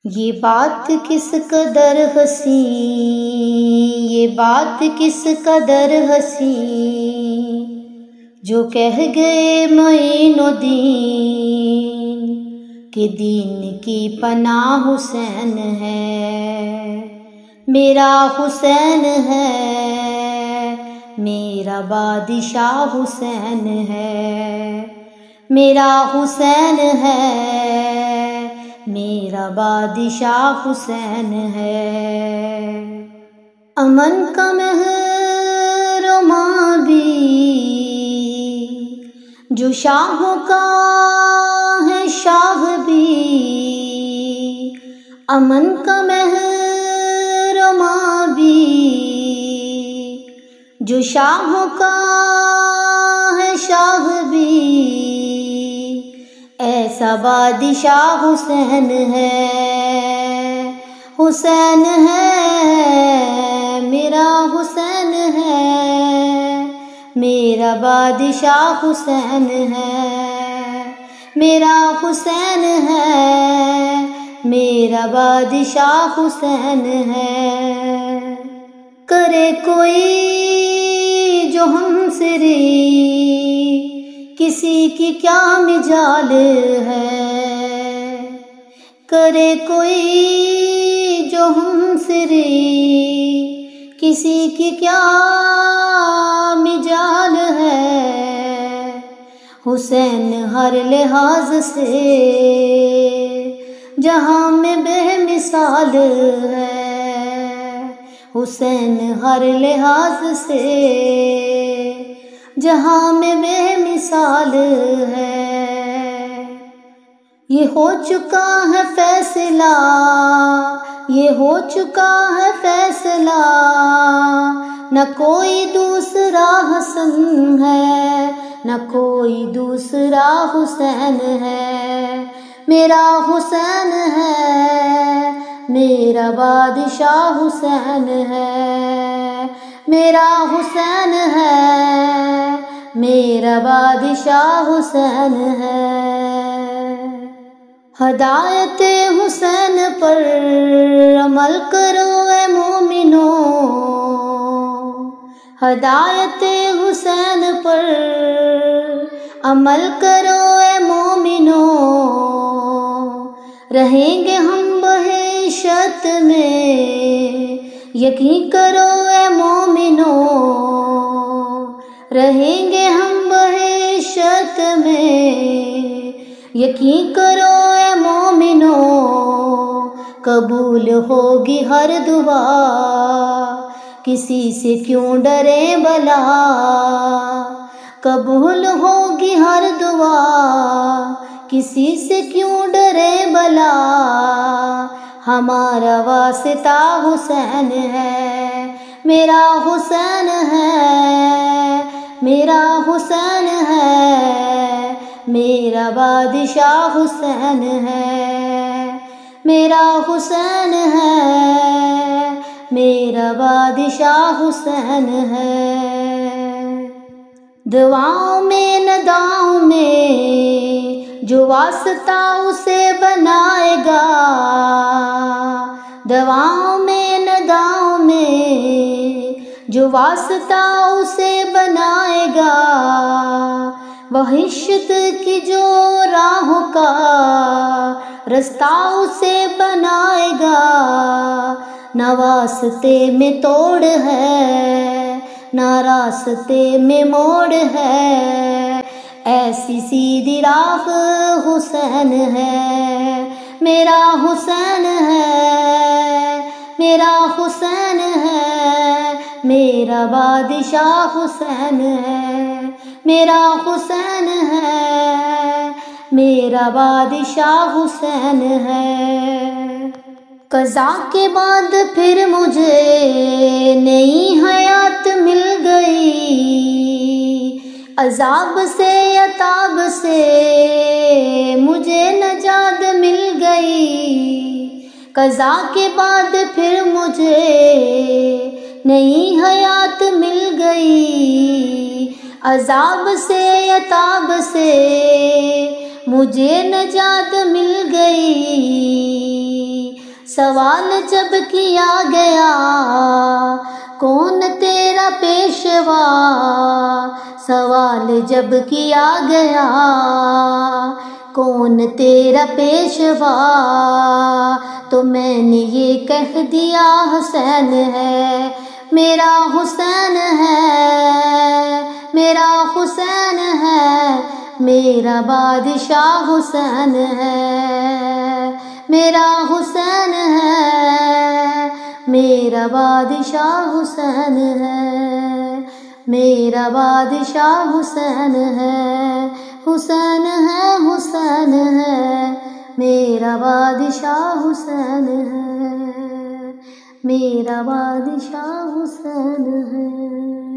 یہ بات کس قدر حسین، یہ بات کس قدر حسین، جو کہہ گئے معین الدین کہ دین کی پناہ حسین ہے، میرا حسین ہے، میرا بادشاہ حسین ہے، میرا حسین ہے، میرا بادشاہ حسین ہے۔ امن کا مہرباں بھی جو شاہوں کا ہے شاہ بھی، امن کا مہرباں بھی جو شاہوں کا ہے شاہ بھی، ایسا بادشاہ حسین ہے، حسین ہے، میرا حسین ہے، میرا بادشاہ حسین ہے، میرا حسین ہے، میرا بادشاہ حسین ہے۔ کرے کوئی جو ہم سری، کسی کی کیا مجال ہے، کرے کوئی جو ہم سری، کسی کی کیا مجال ہے، حسین ہر لحاظ سے جہاں میں بے مثال ہے، حسین ہر لحاظ سے جہاں میں بے مثال ہے۔ یہ ہو چکا ہے فیصلہ، یہ ہو چکا ہے فیصلہ، نہ کوئی دوسرا حسن ہے، نہ کوئی دوسرا حسین ہے، میرا حسین ہے، میرا بادشاہ حسین ہے، میرا حسین ہے، میرا بادشاہ حسین ہے۔ ہدایت حسین پر عمل کرو اے مومنو، ہدایت حسین پر عمل کرو اے مومنو، رہیں گے ہم بہشت میں، یقین کرو اے مومنو، رہیں گے ہم بہشت میں، یقین کرو اے مومنو، قبول ہوگی ہر دعا، کسی سے کیوں ڈرے بلا، قبول ہوگی ہر دعا، کسی سے کیوں ڈرے بلا، ہمارا واسطہ حسین ہے، میرا حسین ہے، میرا حسین ہے، میرا بادشاہ حسین ہے، میرا حسین ہے، میرا بادشاہ حسین ہے۔ دعاؤں میں نداؤں میں جو واسطہ اسے بنائے گا، دعاؤں میں نداؤں میں جو واسطہ اسے بنائے گا، بہشت کی جو راہوں کا رستہ اسے بنائے گا، نہ واسطے میں توڑ ہے، نہ راستے میں موڑ ہے، ایسی سیدھی راہ حسین ہے، میرا حسین ہے، میرا حسین ہے، میرا بادشاہ حسین ہے، میرا حسین ہے، میرا بادشاہ حسین ہے۔ قضا کے بعد پھر مجھے نئی حیات مل گئی، عذاب سے عتاب سے مجھے نجات مل گئی، قضا کے بعد پھر مجھے نئی حیات مل گئی، عذاب سے عتاب سے مجھے نجات مل گئی، سوال جب کیا گیا کون تیرا پیشوا، سوال جب کیا گیا کون تیرا پیشوا، تو میں نے یہ کہہ دیا حسین ہے میرا حسین ہے، میرا حسین ہے، میرا بادشاہ حسین ہے، میرا حسین ہے، میرا بادشاہ حسین ہے، میرا بادشاہ حسین ہے، حسین ہے، حسین ہے، میرا بادشاہ حسین ہے، میرا بادشاہ حسین ہے۔